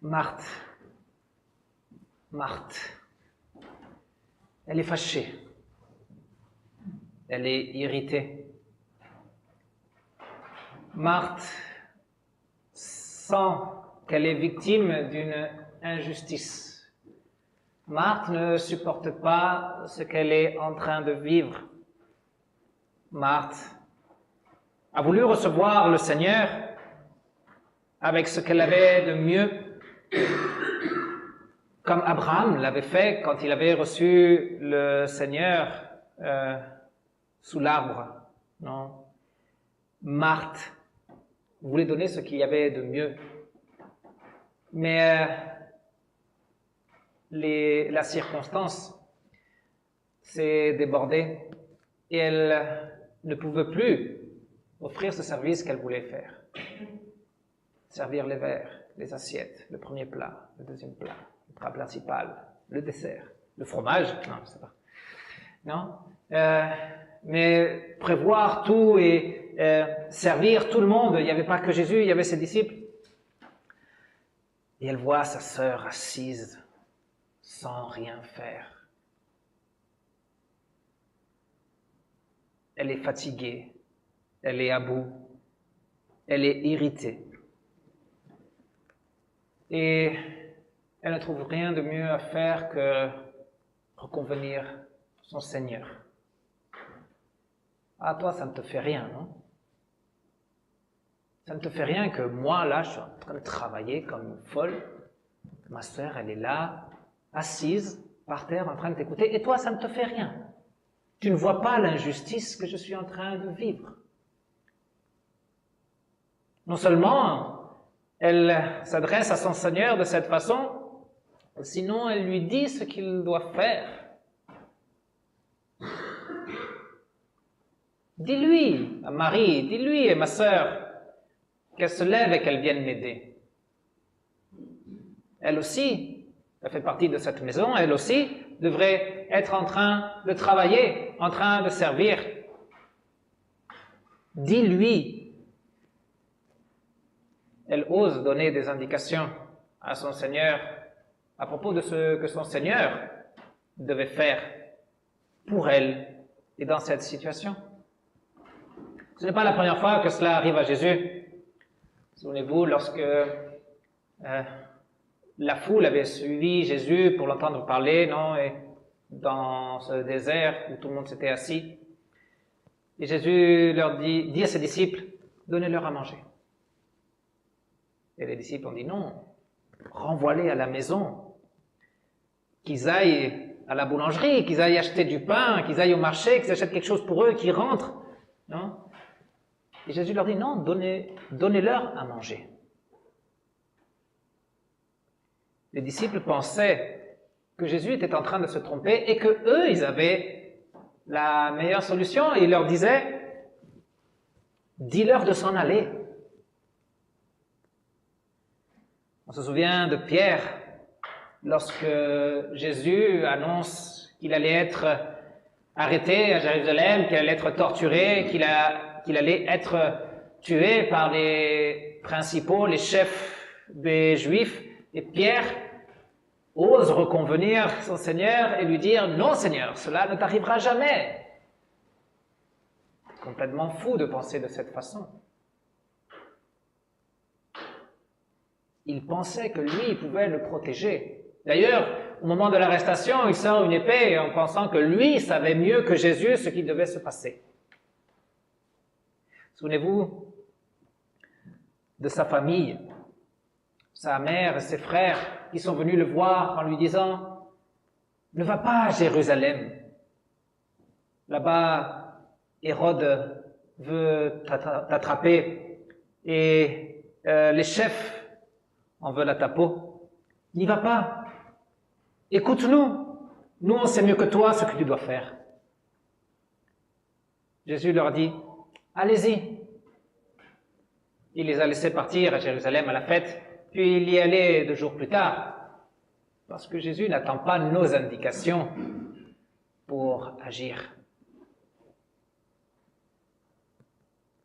Marthe, elle est fâchée, elle est irritée. Marthe sent qu'elle est victime d'une injustice. Marthe ne supporte pas ce qu'elle est en train de vivre. Marthe a voulu recevoir le Seigneur avec ce qu'elle avait de mieux, comme Abraham l'avait fait quand il avait reçu le Seigneur sous l'arbre. Non. Marthe voulait donner ce qu'il y avait de mieux. Mais la circonstance s'est débordée et elle ne pouvait plus offrir ce service qu'elle voulait faire. Servir les verres, les assiettes, le premier plat, le deuxième plat, le plat principal, le dessert, le fromage, non, je sais pas. Non, mais prévoir tout et servir tout le monde. Il n'y avait pas que Jésus, il y avait ses disciples. Et elle voit sa sœur assise sans rien faire. Elle est fatiguée, elle est à bout, elle est irritée. Et elle ne trouve rien de mieux à faire que reconvenir son Seigneur. Ah, toi, ça ne te fait rien, non? Ça ne te fait rien que moi, là, je suis en train de travailler comme une folle. Ma sœur, elle est là, assise, par terre, en train de t'écouter. Et toi, ça ne te fait rien. Tu ne vois pas l'injustice que je suis en train de vivre. Non seulement elle s'adresse à son Seigneur de cette façon, sinon elle lui dit ce qu'il doit faire. Dis-lui à Marie, dis-lui à ma sœur, qu'elle se lève et qu'elle vienne m'aider. Elle aussi, elle fait partie de cette maison, elle aussi devrait être en train de travailler, en train de servir. Dis-lui. Elle ose donner des indications à son Seigneur à propos de ce que son Seigneur devait faire pour elle et dans cette situation. Ce n'est pas la première fois que cela arrive à Jésus. Souvenez-vous, lorsque la foule avait suivi Jésus pour l'entendre parler, non, et dans ce désert où tout le monde s'était assis, et Jésus leur dit à ses disciples, donnez-leur à manger. Et les disciples ont dit non, renvoie-les à la maison, qu'ils aillent à la boulangerie, qu'ils aillent acheter du pain, qu'ils aillent au marché, qu'ils achètent quelque chose pour eux, qu'ils rentrent. Non? Et Jésus leur dit non, donnez-leur à manger. Les disciples pensaient que Jésus était en train de se tromper et que eux, ils avaient la meilleure solution. Et il leur disait, dis-leur de s'en aller. On se souvient de Pierre, lorsque Jésus annonce qu'il allait être arrêté à Jérusalem, qu'il allait être torturé, qu'il allait être tué par les principaux, les chefs des Juifs. Et Pierre ose reconvenir son Seigneur et lui dire « Non, Seigneur, cela ne t'arrivera jamais !» Complètement fou de penser de cette façon. Il pensait que lui, il pouvait le protéger. D'ailleurs, au moment de l'arrestation, il sort une épée en pensant que lui savait mieux que Jésus ce qui devait se passer. Souvenez-vous de sa famille, sa mère et ses frères qui sont venus le voir en lui disant « Ne va pas à Jérusalem. Là-bas, Hérode veut t'attraper et les chefs en veulent à ta peau. N'y va pas. Écoute-nous. Nous, on sait mieux que toi ce que tu dois faire. » Jésus leur dit « Allez-y. » Il les a laissés partir à Jérusalem à la fête, puis il y allait 2 jours plus tard, parce que Jésus n'attend pas nos indications pour agir.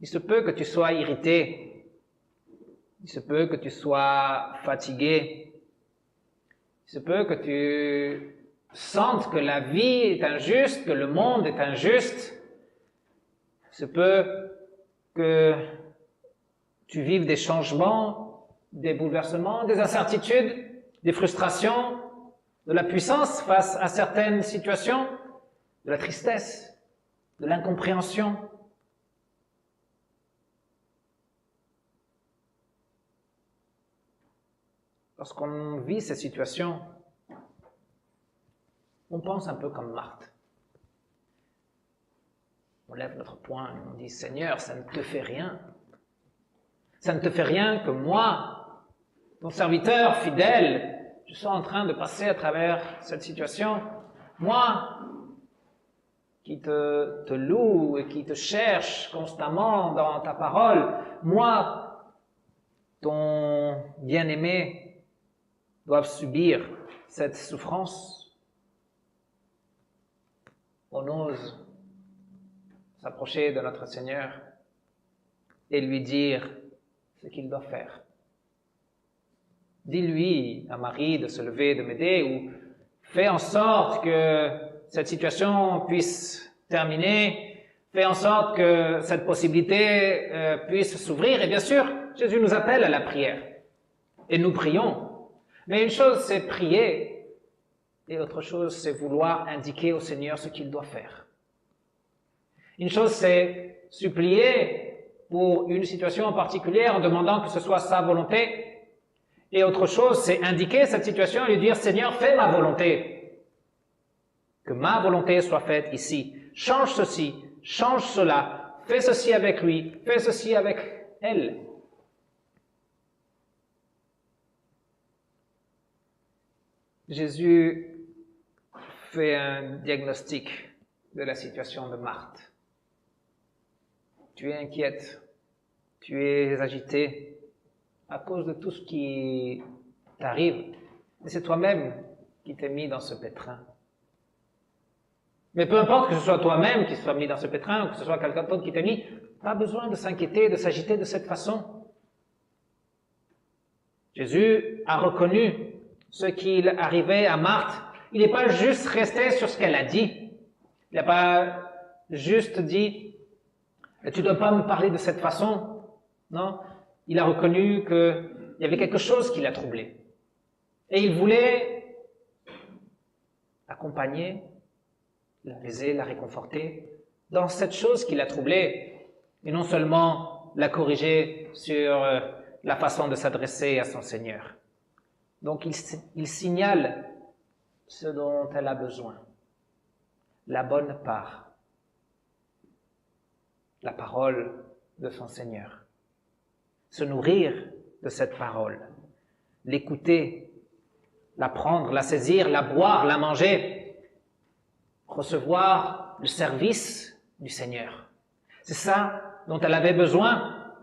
Il se peut que tu sois irrité Il se peut que tu sois fatigué. Il se peut que tu sentes que la vie est injuste, que le monde est injuste. Il se peut que tu vives des changements, des bouleversements, des incertitudes, des frustrations, de la puissance face à certaines situations, de la tristesse, de l'incompréhension. Lorsqu'on vit ces situations, on pense un peu comme Marthe. On lève notre poing et on dit « Seigneur, ça ne te fait rien. Ça ne te fait rien que moi, ton serviteur fidèle, je sois en train de passer à travers cette situation. Moi, qui te loue et qui te cherche constamment dans ta parole, moi, ton bien-aimé, doivent subir cette souffrance. » On ose s'approcher de notre Seigneur et lui dire ce qu'il doit faire. Dis-lui à Marie de se lever, de m'aider, ou fais en sorte que cette situation puisse terminer, fais en sorte que cette possibilité puisse s'ouvrir. Et bien sûr, Jésus nous appelle à la prière et nous prions. Mais une chose, c'est prier, et autre chose, c'est vouloir indiquer au Seigneur ce qu'il doit faire. Une chose, c'est supplier pour une situation en particulier en demandant que ce soit sa volonté. Et autre chose, c'est indiquer cette situation et lui dire « Seigneur, fais ma volonté. Que ma volonté soit faite ici. Change ceci, change cela. Fais ceci avec lui, fais ceci avec elle. » Jésus fait un diagnostic de la situation de Marthe. Tu es inquiète, tu es agité à cause de tout ce qui t'arrive. Et c'est toi-même qui t'es mis dans ce pétrin. Mais peu importe que ce soit toi-même qui sois mis dans ce pétrin ou que ce soit quelqu'un d'autre qui t'ait mis, pas besoin de s'inquiéter, de s'agiter de cette façon. Jésus a reconnu ce qu'il arrivait à Marthe. Il n'est pas juste resté sur ce qu'elle a dit. Il n'a pas juste dit « tu ne dois pas me parler de cette façon ». Non, il a reconnu qu'il y avait quelque chose qui l'a troublé. Et il voulait l'accompagner, l'apaiser, la réconforter dans cette chose qui l'a troublée. Et non seulement la corriger sur la façon de s'adresser à son Seigneur. Donc il signale ce dont elle a besoin. La bonne part. La parole de son Seigneur. Se nourrir de cette parole. L'écouter, la prendre, la saisir, la boire, la manger. Recevoir le service du Seigneur. C'est ça dont elle avait besoin.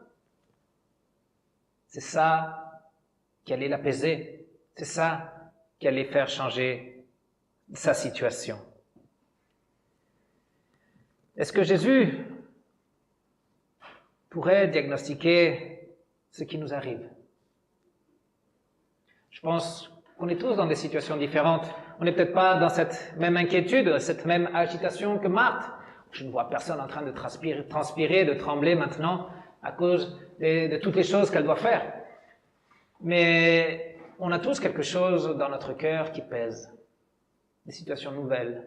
C'est ça qui allait l'apaiser. C'est ça qui allait faire changer sa situation. Est-ce que Jésus pourrait diagnostiquer ce qui nous arrive? Je pense qu'on est tous dans des situations différentes. On n'est peut-être pas dans cette même inquiétude, cette même agitation que Marthe. Je ne vois personne en train de transpirer, de trembler maintenant à cause de toutes les choses qu'elle doit faire. Mais on a tous quelque chose dans notre cœur qui pèse. Des situations nouvelles,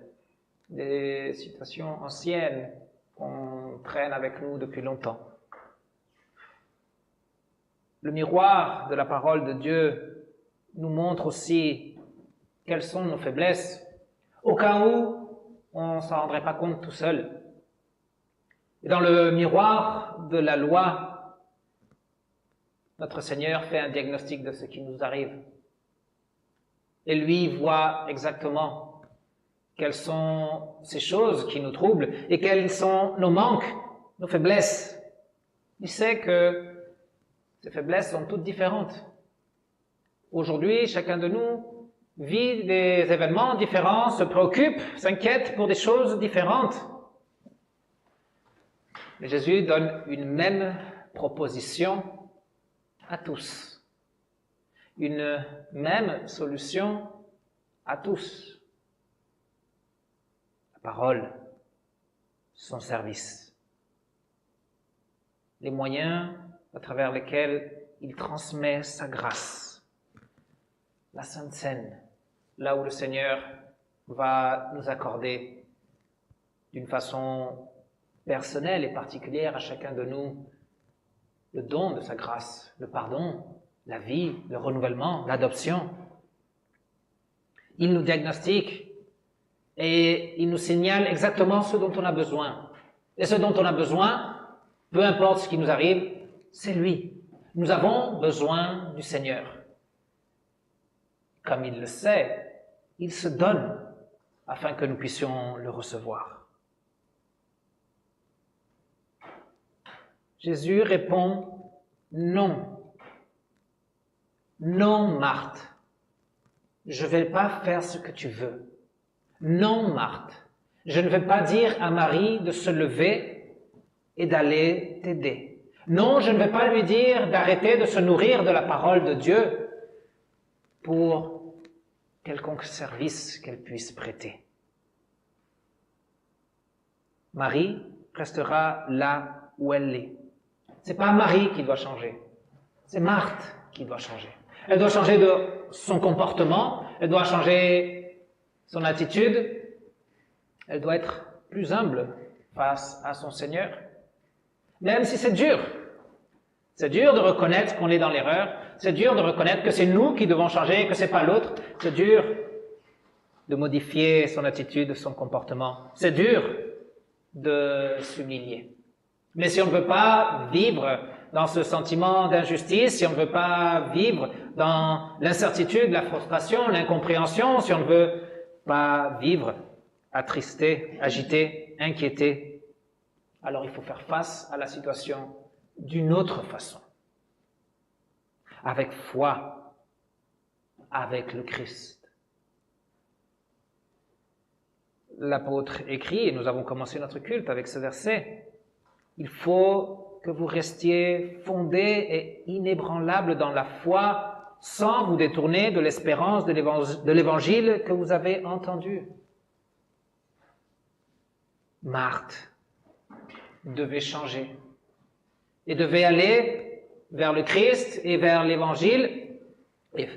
des situations anciennes qu'on traîne avec nous depuis longtemps. Le miroir de la parole de Dieu nous montre aussi quelles sont nos faiblesses, au cas où on ne s'en rendrait pas compte tout seul. Et dans le miroir de la loi, notre Seigneur fait un diagnostic de ce qui nous arrive. Et lui voit exactement quelles sont ces choses qui nous troublent et quels sont nos manques, nos faiblesses. Il sait que ces faiblesses sont toutes différentes. Aujourd'hui, chacun de nous vit des événements différents, se préoccupe, s'inquiète pour des choses différentes. Mais Jésus donne une même proposition à tous. Une même solution à tous. La parole, son service. Les moyens à travers lesquels il transmet sa grâce. La Sainte Seine, là où le Seigneur va nous accorder d'une façon personnelle et particulière à chacun de nous le don de sa grâce, le pardon, la vie, le renouvellement, l'adoption. Il nous diagnostique et il nous signale exactement ce dont on a besoin. Et ce dont on a besoin, peu importe ce qui nous arrive, c'est lui. Nous avons besoin du Seigneur. Comme il le sait, il se donne afin que nous puissions le recevoir. Jésus répond « Non. Non, Marthe. Je ne vais pas faire ce que tu veux. Non, Marthe. Je ne vais pas dire à Marie de se lever et d'aller t'aider. Non, je ne vais pas lui dire d'arrêter de se nourrir de la parole de Dieu pour quelconque service qu'elle puisse prêter. Marie restera là où elle est. C'est pas Marie qui doit changer, c'est Marthe qui doit changer. Elle doit changer de son comportement, elle doit changer son attitude, elle doit être plus humble face à son Seigneur, même si c'est dur. C'est dur de reconnaître qu'on est dans l'erreur, c'est dur de reconnaître que c'est nous qui devons changer, que c'est pas l'autre, c'est dur de modifier son attitude, son comportement, c'est dur de s'humilier. Mais si on ne veut pas vivre dans ce sentiment d'injustice, si on ne veut pas vivre dans l'incertitude, la frustration, l'incompréhension, si on ne veut pas vivre attristé, agité, inquiété, alors il faut faire face à la situation d'une autre façon. Avec foi, avec le Christ. L'apôtre écrit, et nous avons commencé notre culte avec ce verset, il faut que vous restiez fondés et inébranlables dans la foi, sans vous détourner de l'espérance de l'évangile que vous avez entendu. Marthe devait changer et devait aller vers le Christ et vers l'évangile et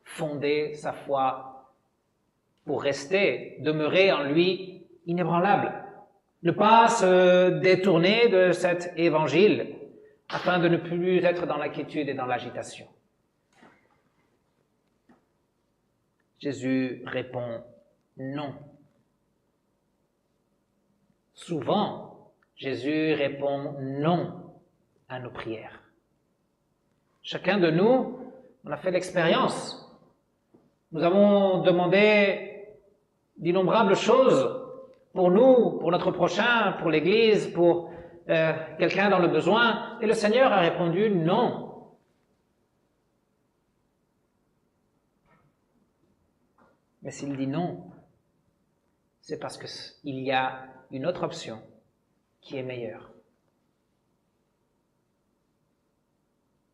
fonder sa foi pour rester, demeurer en lui inébranlable. Ne pas se détourner de cet évangile afin de ne plus être dans l'inquiétude et dans l'agitation. Jésus répond non. Souvent, Jésus répond non à nos prières. Chacun de nous, on a fait l'expérience. Nous avons demandé d'innombrables choses pour nous, pour notre prochain, pour l'Église, pour quelqu'un dans le besoin. Et le Seigneur a répondu non. Mais s'il dit non, c'est parce qu'il y a une autre option qui est meilleure.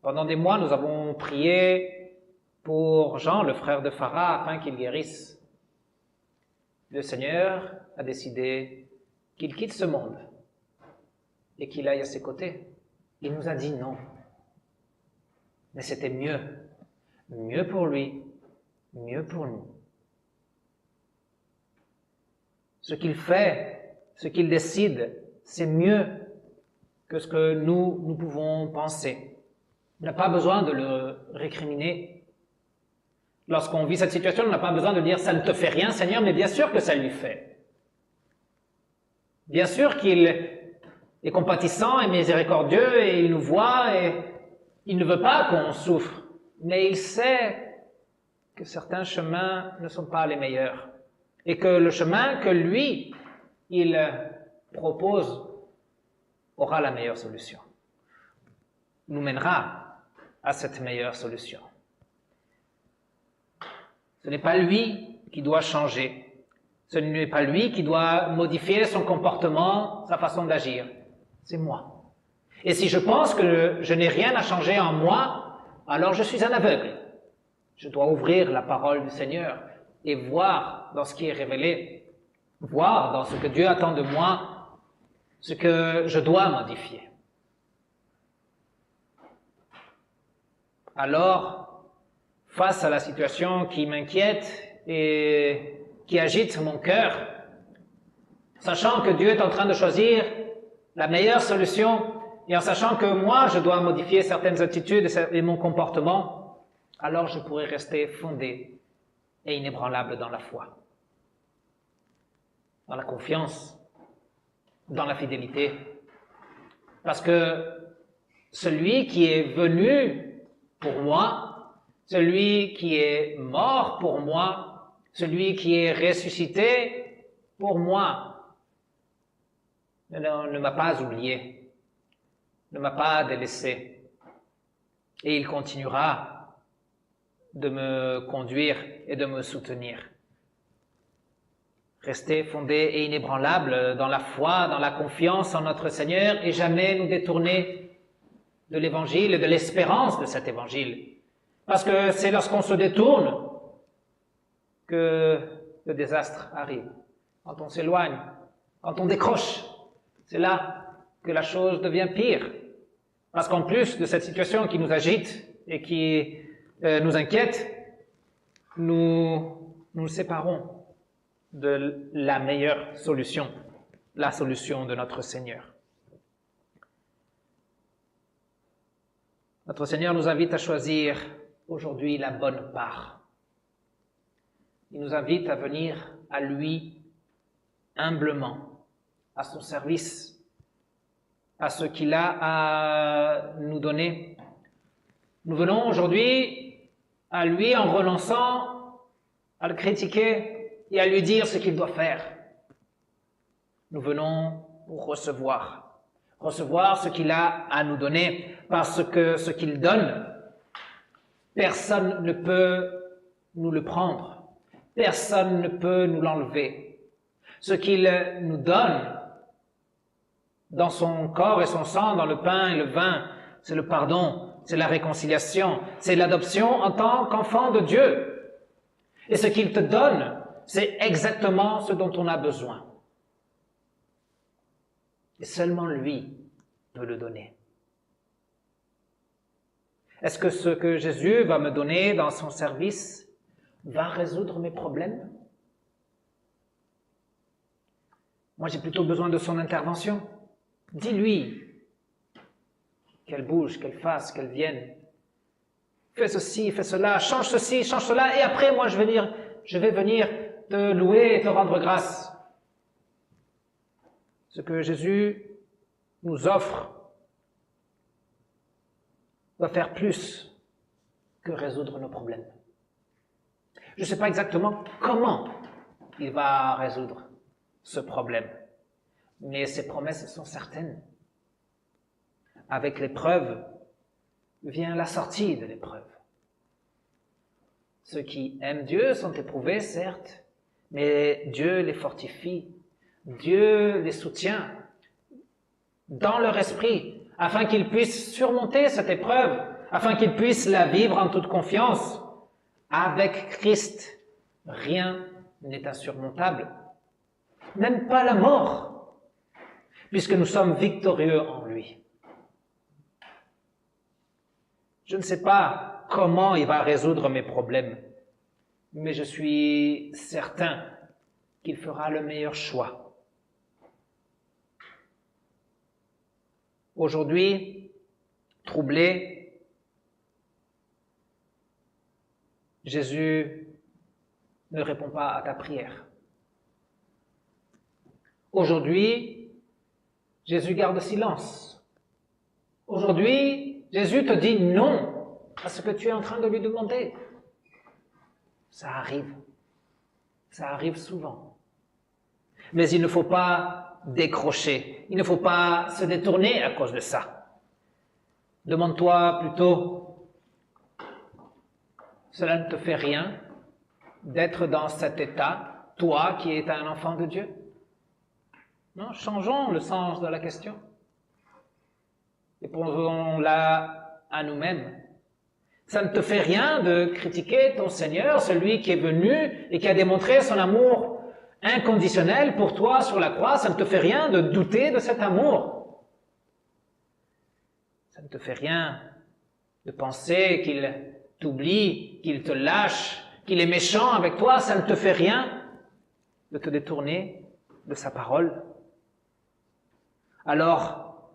Pendant des mois, nous avons prié pour Jean, le frère de Farah, afin qu'il guérisse. Le Seigneur a décidé qu'il quitte ce monde et qu'il aille à ses côtés. Il nous a dit non. Mais c'était mieux. Mieux pour lui, mieux pour nous. Ce qu'il fait, ce qu'il décide, c'est mieux que ce que nous pouvons penser. On n'a pas besoin de le récriminer. Lorsqu'on vit cette situation, on n'a pas besoin de dire « ça ne te fait rien, Seigneur », mais bien sûr que ça lui fait. Bien sûr qu'il est compatissant et miséricordieux et il nous voit et il ne veut pas qu'on souffre, mais il sait que certains chemins ne sont pas les meilleurs et que le chemin que lui, il propose aura la meilleure solution, nous mènera à cette meilleure solution. Ce n'est pas lui qui doit changer. Ce n'est pas lui qui doit modifier son comportement, sa façon d'agir. C'est moi. Et si je pense que je n'ai rien à changer en moi, alors je suis un aveugle. Je dois ouvrir la parole du Seigneur et voir dans ce qui est révélé, voir dans ce que Dieu attend de moi, ce que je dois modifier. Alors, face à la situation qui m'inquiète et qui agite mon cœur, sachant que Dieu est en train de choisir la meilleure solution et en sachant que moi, je dois modifier certaines attitudes et mon comportement, alors je pourrai rester fondé et inébranlable dans la foi, dans la confiance, dans la fidélité. Parce que celui qui est venu pour moi, celui qui est mort pour moi, celui qui est ressuscité pour moi, ne m'a pas oublié, ne m'a pas délaissé. Et il continuera de me conduire et de me soutenir. Rester fondé et inébranlable dans la foi, dans la confiance en notre Seigneur et jamais nous détourner de l'évangile et de l'espérance de cet évangile. Parce que c'est lorsqu'on se détourne que le désastre arrive. Quand on s'éloigne, quand on décroche, c'est là que la chose devient pire. Parce qu'en plus de cette situation qui nous agite et qui nous inquiète, nous nous séparons de la meilleure solution, la solution de notre Seigneur. Notre Seigneur nous invite à choisir aujourd'hui la bonne part. Il nous invite à venir à lui humblement, à son service, à ce qu'il a à nous donner. Nous venons aujourd'hui à lui en renonçant à le critiquer et à lui dire ce qu'il doit faire. Nous venons pour recevoir ce qu'il a à nous donner, parce que ce qu'il donne, personne ne peut nous le prendre, personne ne peut nous l'enlever. Ce qu'il nous donne dans son corps et son sang, dans le pain et le vin, c'est le pardon, c'est la réconciliation, c'est l'adoption en tant qu'enfant de Dieu. Et ce qu'il te donne, c'est exactement ce dont on a besoin. Et seulement lui peut le donner. Est-ce que ce que Jésus va me donner dans son service va résoudre mes problèmes? Moi, j'ai plutôt besoin de son intervention. Dis-lui qu'elle bouge, qu'elle fasse, qu'elle vienne. Fais ceci, fais cela, change ceci, change cela, et après, moi, je vais venir te louer et te rendre grâce. Ce que Jésus nous offre va faire plus que résoudre nos problèmes. Je ne sais pas exactement comment il va résoudre ce problème, mais ses promesses sont certaines. Avec l'épreuve vient la sortie de l'épreuve. Ceux qui aiment Dieu sont éprouvés, certes, mais Dieu les fortifie, Dieu les soutient dans leur esprit, afin qu'ils puissent surmonter cette épreuve, afin qu'ils puissent la vivre en toute confiance. Avec Christ, rien n'est insurmontable, même pas la mort, puisque nous sommes victorieux en lui. Je ne sais pas comment il va résoudre mes problèmes, mais je suis certain qu'il fera le meilleur choix. Aujourd'hui, troublé, Jésus ne répond pas à ta prière. Aujourd'hui, Jésus garde silence. Aujourd'hui, Jésus te dit non à ce que tu es en train de lui demander. Ça arrive souvent. Mais il ne faut pas décrocher, il ne faut pas se détourner à cause de ça. Demande-toi plutôt, cela ne te fait rien d'être dans cet état, toi qui es un enfant de Dieu? Non, changeons le sens de la question et posons-la à nous-mêmes. Ça ne te fait rien de critiquer ton Seigneur, celui qui est venu et qui a démontré son amour inconditionnel pour toi sur la croix. Ça ne te fait rien de douter de cet amour. Ça ne te fait rien de penser qu'il t'oublie, qu'il te lâche, qu'il est méchant avec toi. Ça ne te fait rien de te détourner de sa parole. Alors,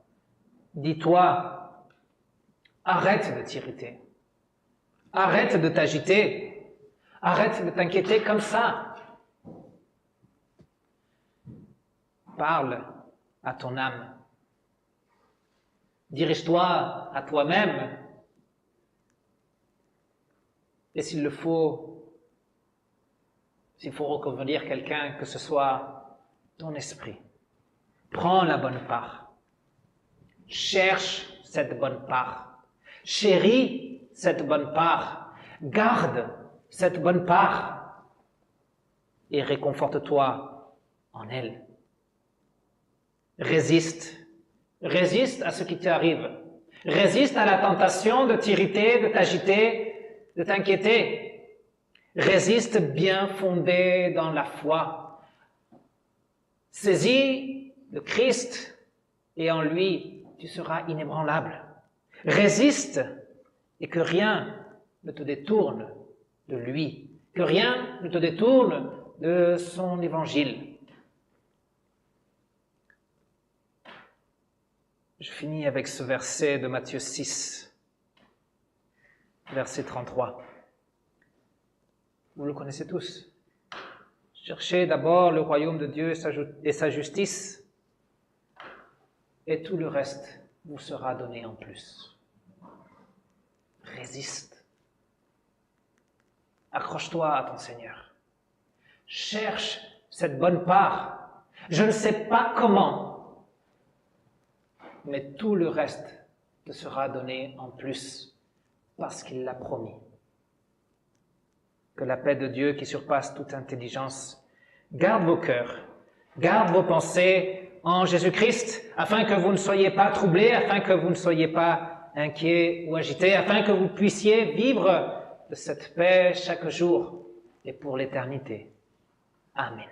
dis-toi, arrête de t'irriter. Arrête de t'agiter. Arrête de t'inquiéter comme ça. Parle à ton âme. Dirige-toi à toi-même. Et s'il faut reconvenir quelqu'un, que ce soit ton esprit, prends la bonne part. Cherche cette bonne part. Chéris cette bonne part. Garde cette bonne part. Et réconforte-toi en elle. Résiste. Résiste à ce qui t'arrive. Résiste à la tentation de t'irriter, de t'agiter, de t'inquiéter. Résiste bien fondé dans la foi. Saisis le Christ et en lui, tu seras inébranlable. Résiste et que rien ne te détourne de lui, que rien ne te détourne de son évangile. Je finis avec ce verset de Matthieu 6, verset 33. Vous le connaissez tous. Cherchez d'abord le royaume de Dieu et sa justice, et tout le reste vous sera donné en plus. Résiste. Accroche-toi à ton Seigneur. Cherche cette bonne part. Je ne sais pas comment, mais tout le reste te sera donné en plus, parce qu'il l'a promis. Que la paix de Dieu qui surpasse toute intelligence garde vos cœurs, garde vos pensées en Jésus-Christ, afin que vous ne soyez pas troublés, afin que vous ne soyez pas inquiets ou agités, afin que vous puissiez vivre de cette paix chaque jour et pour l'éternité. Amen.